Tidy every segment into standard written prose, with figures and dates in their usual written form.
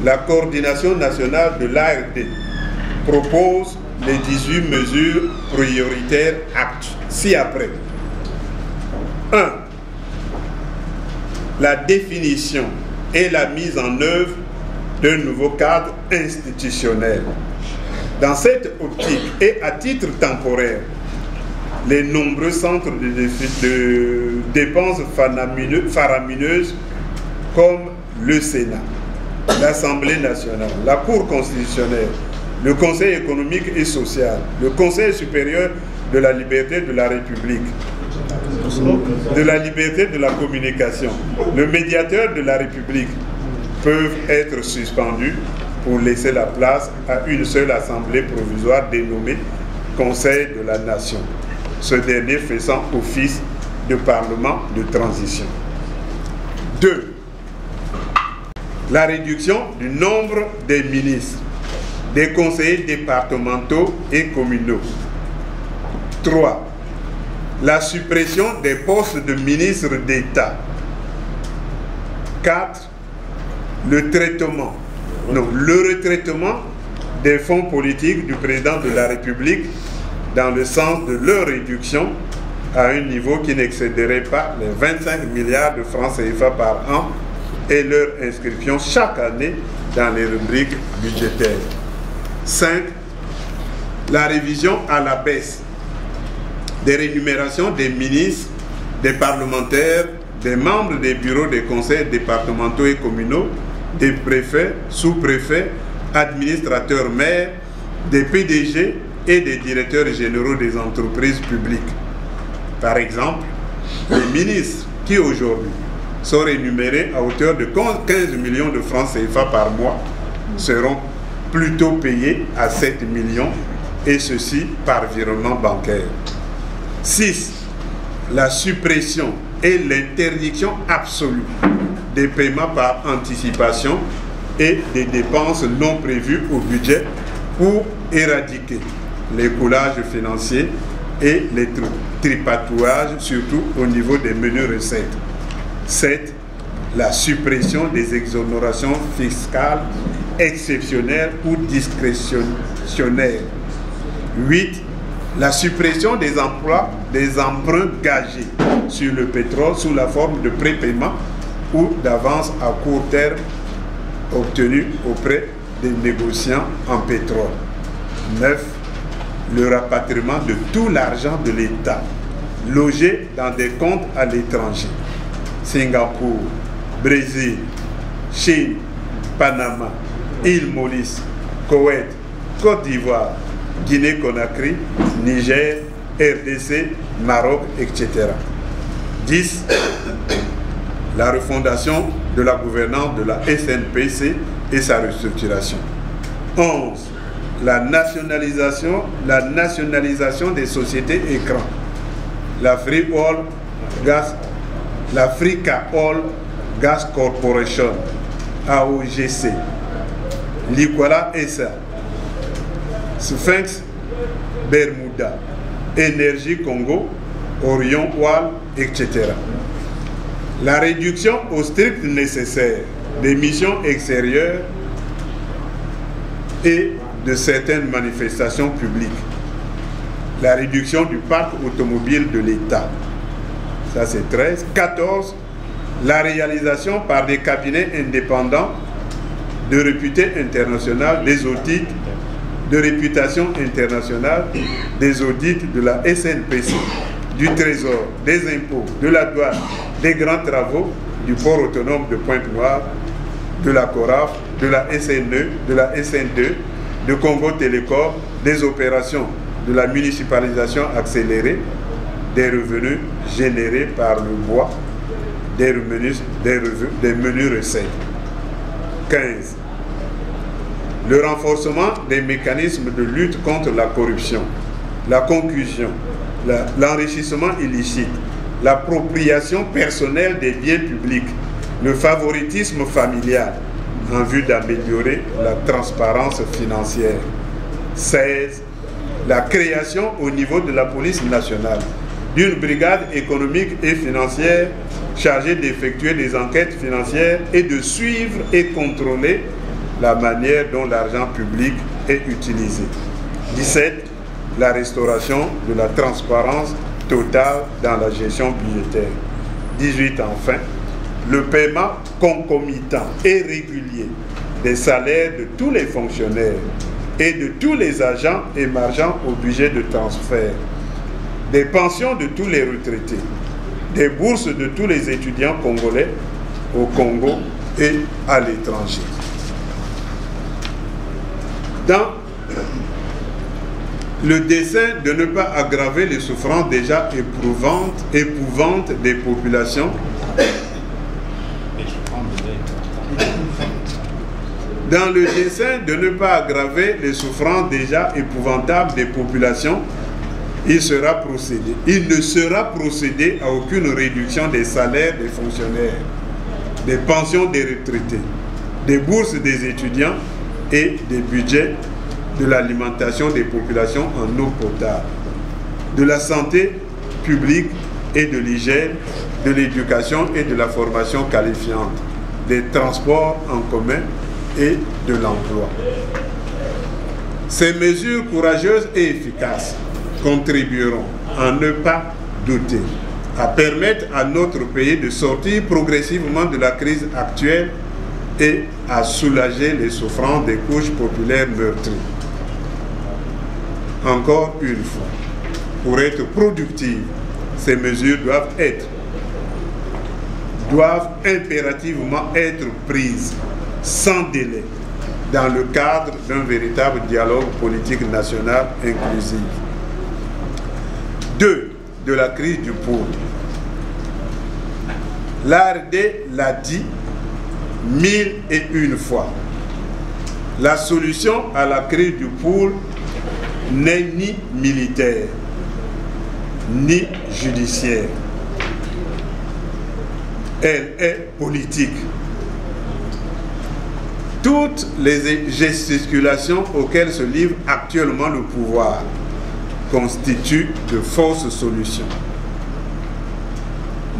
la coordination nationale de l'ARD propose les 18 mesures prioritaires ci-après. 1. La définition et la mise en œuvre d'un nouveau cadre institutionnel. Dans cette optique et à titre temporaire, les nombreux centres de dépenses faramineuses comme le Sénat, l'Assemblée nationale, la Cour constitutionnelle, le Conseil économique et social, le Conseil supérieur de la liberté de la République, de la liberté de la communication, le médiateur de la République peuvent être suspendus pour laisser la place à une seule assemblée provisoire dénommée Conseil de la Nation, ce dernier faisant office de parlement de transition. 2. La réduction du nombre des ministres, des conseillers départementaux et communaux. 3. La suppression des postes de ministres d'État. 4. Le retraitement des fonds politiques du président de la République dans le sens de leur réduction à un niveau qui n'excéderait pas les 25 milliards de francs CFA par an et leur inscription chaque année dans les rubriques budgétaires. 5. La révision à la baisse des rémunérations des ministres, des parlementaires, des membres des bureaux des conseils départementaux et communaux, des préfets, sous-préfets, administrateurs maires, des PDG et des directeurs généraux des entreprises publiques. Par exemple, les ministres qui aujourd'hui sont rémunérés à hauteur de 15 millions de francs CFA par mois seront plutôt payés à 7 millions et ceci par virement bancaire. 6. La suppression et l'interdiction absolue des paiements par anticipation et des dépenses non prévues au budget pour éradiquer l'écoulage financier et les tripatouages, surtout au niveau des menues recettes. 7. La suppression des exonérations fiscales exceptionnelles ou discrétionnaires. 8. La suppression des emprunts gagés sur le pétrole sous la forme de prépaiement ou d'avance à court terme obtenus auprès des négociants en pétrole. 9. Le rapatriement de tout l'argent de l'État logé dans des comptes à l'étranger. Singapour, Brésil, Chine, Panama, île Maurice, Koweït, Côte d'Ivoire, Guinée-Conakry, Niger, RDC, Maroc, etc. 10. La refondation de la gouvernance de la SNPC et sa restructuration. 11. La nationalisation des sociétés écrans. L'Africa Oil Gas Corporation, AOGC, Likwala SA, Sphinx Bermuda, Énergie Congo, Orion Oil, etc. La réduction au strict nécessaire des missions extérieures et de certaines manifestations publiques. La réduction du parc automobile de l'État. Ça c'est 13. 14. La réalisation par des cabinets indépendants de réputation internationale des audits de réputation internationale des audits de la SNPC, du Trésor, des impôts, de la douane, des grands travaux, du port autonome de Pointe-Noire, de la CORAF, de la SNE, de la SN2, de Congo Télécom, des opérations de la municipalisation accélérée, des revenus générés par le bois, des menus recettes. 15. Le renforcement des mécanismes de lutte contre la corruption, la concussion, l'enrichissement illicite, l'appropriation personnelle des biens publics, le favoritisme familial, en vue d'améliorer la transparence financière. 16. La création au niveau de la police nationale d'une brigade économique et financière chargée d'effectuer des enquêtes financières et de suivre et contrôler la manière dont l'argent public est utilisé. 17. La restauration de la transparence totale dans la gestion budgétaire. 18. Enfin, le paiement concomitant et régulier des salaires de tous les fonctionnaires et de tous les agents émergeant au budget de transfert, des pensions de tous les retraités, des bourses de tous les étudiants congolais au Congo et à l'étranger. Dans le dessein de ne pas aggraver les souffrances déjà éprouvantes des populations, dans le dessein de ne pas aggraver les souffrances déjà épouvantables des populations, il ne sera procédé à aucune réduction des salaires des fonctionnaires, des pensions des retraités, des bourses des étudiants et des budgets de l'alimentation des populations en eau potable, de la santé publique et de l'hygiène, de l'éducation et de la formation qualifiante, des transports en commun et de l'emploi. Ces mesures courageuses et efficaces contribueront, à ne pas douter, à permettre à notre pays de sortir progressivement de la crise actuelle et à soulager les souffrances des couches populaires meurtries. Encore une fois, pour être productives, ces mesures doivent impérativement être prises sans délai dans le cadre d'un véritable dialogue politique national inclusif. 2. De la crise du pool. L'ARD l'a dit 1001 fois. La solution à la crise du pool n'est ni militaire, ni judiciaire. Elle est politique. Toutes les gesticulations auxquelles se livre actuellement le pouvoir constituent de fausses solutions.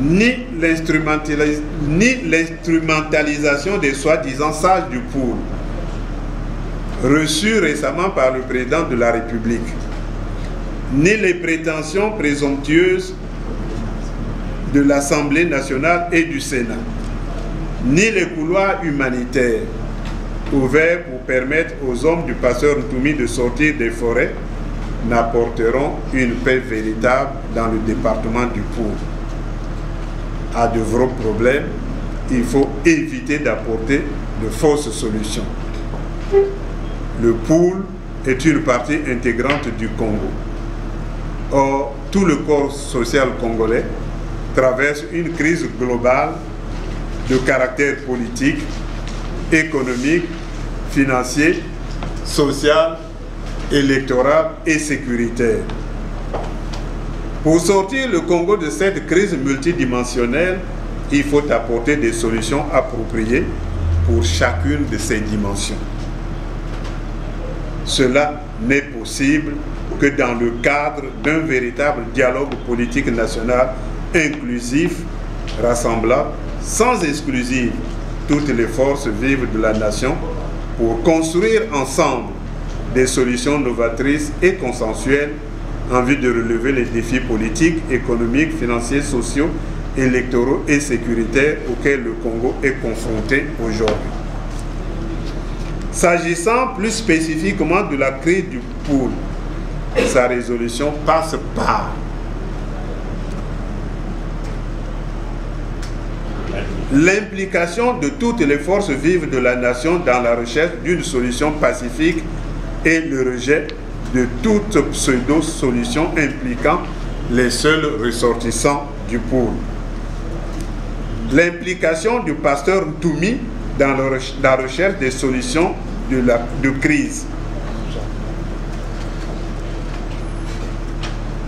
Ni l'instrumentalisation des soi-disant sages du pool, reçus récemment par le président de la République, ni les prétentions présomptueuses de l'Assemblée nationale et du Sénat, ni les couloirs humanitaires ouverts pour permettre aux hommes du pasteur Ntoumi de sortir des forêts n'apporteront une paix véritable dans le département du Poul. À de vrais problèmes, il faut éviter d'apporter de fausses solutions. Le Poul est une partie intégrante du Congo. Or, tout le corps social congolais traverse une crise globale de caractère politique, économique, financier, social, électoral et sécuritaire. Pour sortir le Congo de cette crise multidimensionnelle, il faut apporter des solutions appropriées pour chacune de ces dimensions. Cela n'est possible que dans le cadre d'un véritable dialogue politique national inclusif, rassemblant sans exclusive toutes les forces vives de la nation pour construire ensemble des solutions novatrices et consensuelles en vue de relever les défis politiques, économiques, financiers, sociaux, électoraux et sécuritaires auxquels le Congo est confronté aujourd'hui. S'agissant plus spécifiquement de la crise du Poul, sa résolution passe par l'implication de toutes les forces vives de la nation dans la recherche d'une solution pacifique et le rejet de toute pseudo-solution impliquant les seuls ressortissants du Poul. L'implication du pasteur Ntoumi dans la recherche des solutions de crise.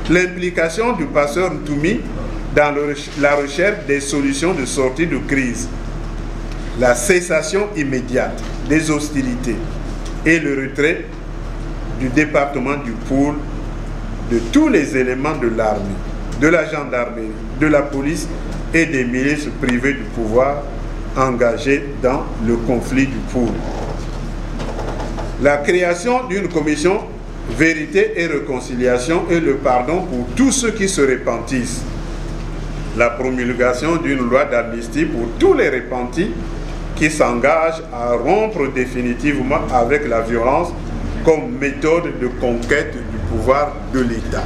L'implication du pasteur Ntoumi dans la recherche des solutions de sortie de crise. La cessation immédiate des hostilités et le retrait du département du Poul de tous les éléments de l'armée, de la gendarmerie, de la police et des milices privées du pouvoir engagées dans le conflit du Poul. La création d'une commission vérité et réconciliation et le pardon pour tous ceux qui se repentissent. La promulgation d'une loi d'amnistie pour tous les repentis qui s'engagent à rompre définitivement avec la violence comme méthode de conquête du pouvoir de l'État.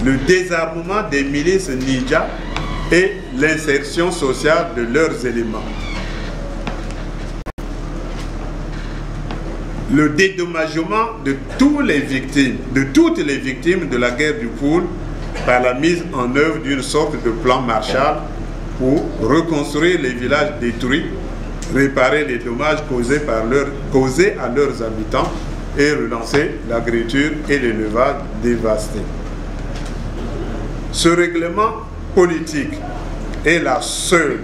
Le désarmement des milices ninjas et l'insertion sociale de leurs éléments. Le dédommagement de toutes les victimes de la guerre du Poul par la mise en œuvre d'une sorte de plan Marshall pour reconstruire les villages détruits, réparer les dommages causés à leurs habitants et relancer l'agriculture et l'élevage dévastés. Ce règlement politique est la seule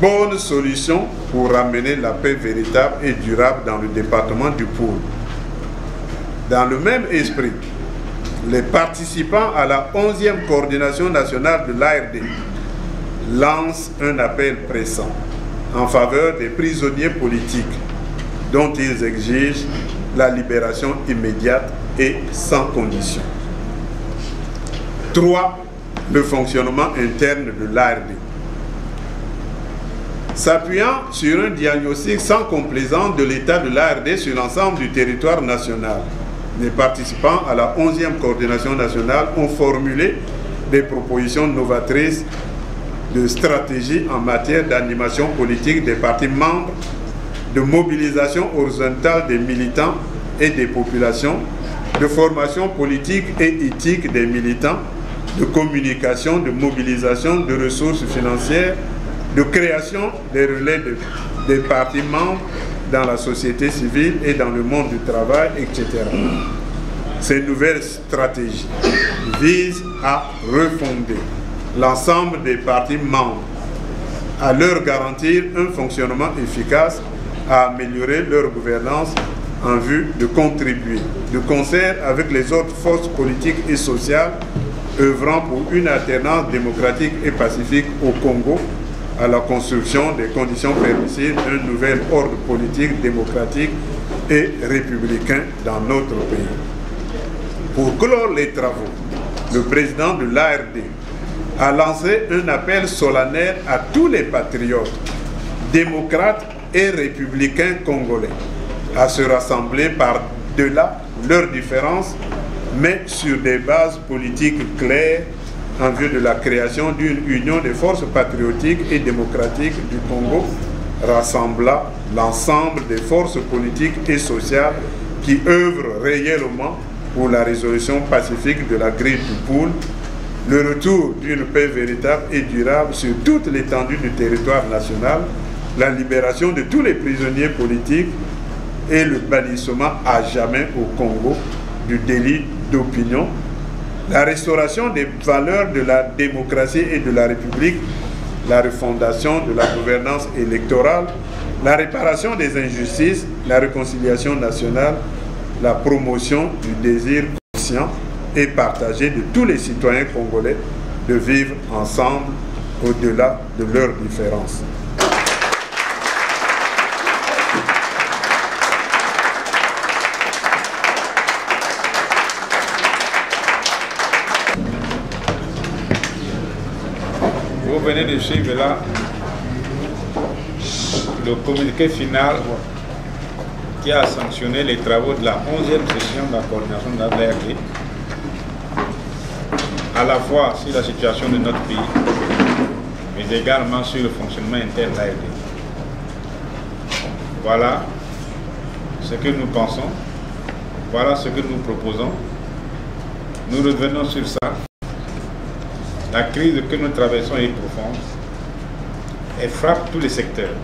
bonne solution pour ramener la paix véritable et durable dans le département du Poul. Dans le même esprit, les participants à la 11e coordination nationale de l'ARD lancent un appel pressant en faveur des prisonniers politiques dont ils exigent la libération immédiate et sans condition. 3. Le fonctionnement interne de l'ARD. S'appuyant sur un diagnostic sans complaisance de l'état de l'ARD sur l'ensemble du territoire national, les participants à la 11e coordination nationale ont formulé des propositions novatrices de stratégie en matière d'animation politique des partis membres, de mobilisation horizontale des militants et des populations, de formation politique et éthique des militants, de communication, de mobilisation de ressources financières, de création des relais des partis membres dans la société civile et dans le monde du travail, etc. Ces nouvelles stratégies visent à refonder l'ensemble des partis membres, à leur garantir un fonctionnement efficace, à améliorer leur gouvernance en vue de contribuer, de concert avec les autres forces politiques et sociales, œuvrant pour une alternance démocratique et pacifique au Congo, à la construction des conditions permissives d'un nouvel ordre politique, démocratique et républicain dans notre pays. Pour clore les travaux, le président de l'ARD a lancé un appel solennel à tous les patriotes, démocrates et républicains congolais à se rassembler par-delà leurs différences, mais sur des bases politiques claires en vue de la création d'une union des forces patriotiques et démocratiques du Congo, rassemblant l'ensemble des forces politiques et sociales qui œuvrent réellement pour la résolution pacifique de la guerre du Poul, le retour d'une paix véritable et durable sur toute l'étendue du territoire national, la libération de tous les prisonniers politiques et le bannissement à jamais au Congo du délit d'opinion, la restauration des valeurs de la démocratie et de la République, la refondation de la gouvernance électorale, la réparation des injustices, la réconciliation nationale, la promotion du désir conscient et partagé de tous les citoyens congolais de vivre ensemble au-delà de leurs différences. Vous venez de suivre là le communiqué final qui a sanctionné les travaux de la 11e session de la coordination de la DRD, à la fois sur la situation de notre pays, mais également sur le fonctionnement interne de l'ARD. Voilà ce que nous pensons, voilà ce que nous proposons. Nous revenons sur ça. La crise que nous traversons est profonde. Elle frappe tous les secteurs.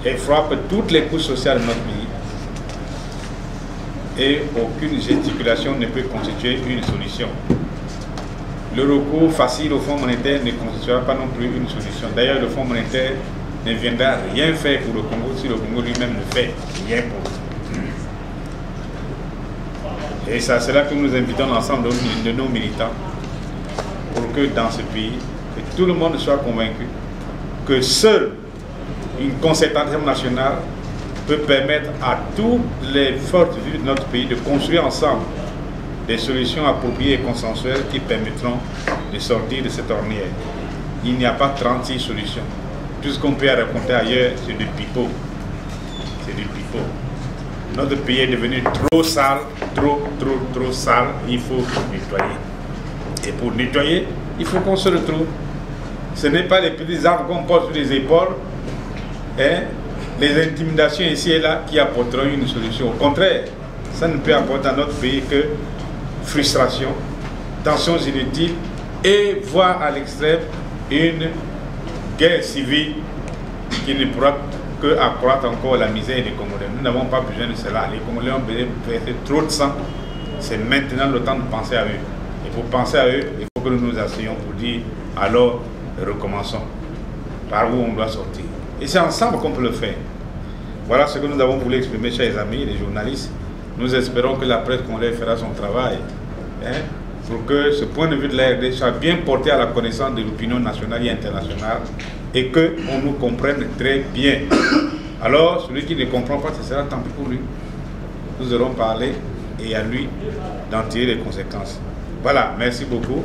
Elle frappe toutes les couches sociales de notre pays. Et aucune gesticulation ne peut constituer une solution. Le recours facile au Fonds monétaire ne constituera pas non plus une solution. D'ailleurs, le Fonds monétaire ne viendra rien faire pour le Congo si le Congo lui-même ne fait rien pour lui. Et c'est à cela que nous invitons l'ensemble de nos militants pour que dans ce pays, que tout le monde soit convaincu que seul une concertation nationale peut permettre à toutes les forces vives de notre pays de construire ensemble des solutions appropriées et consensuelles qui permettront de sortir de cette ornière. Il n'y a pas 36 solutions. Tout ce qu'on peut raconter ailleurs, c'est du pipeau. C'est du pipeau. Notre pays est devenu trop sale, trop sale. Il faut nettoyer. Et pour nettoyer, il faut qu'on se retrouve. Ce n'est pas les petits arbres qu'on porte sur les épaules, hein, les intimidations ici et là qui apporteront une solution. Au contraire, ça ne peut apporter à notre pays que frustration, tensions inutiles et voire à l'extrême une guerre civile qui ne pourra que accroître encore la misère des Congolais. Nous n'avons pas besoin de cela. Les Congolais ont besoin de verser trop de sang. C'est maintenant le temps de penser à eux. Et pour penser à eux, il faut que nous nous asseyions pour dire alors recommençons. Par où on doit sortir. Et c'est ensemble qu'on peut le faire. Voilà ce que nous avons voulu exprimer, chers amis, les journalistes. Nous espérons que la presse congolaise fera son travail, hein, pour que ce point de vue de la RD soit bien porté à la connaissance de l'opinion nationale et internationale et qu'on nous comprenne très bien. Alors, celui qui ne comprend pas, ce sera tant pis pour lui. Nous aurons parlé et à lui d'en tirer les conséquences. Voilà, merci beaucoup.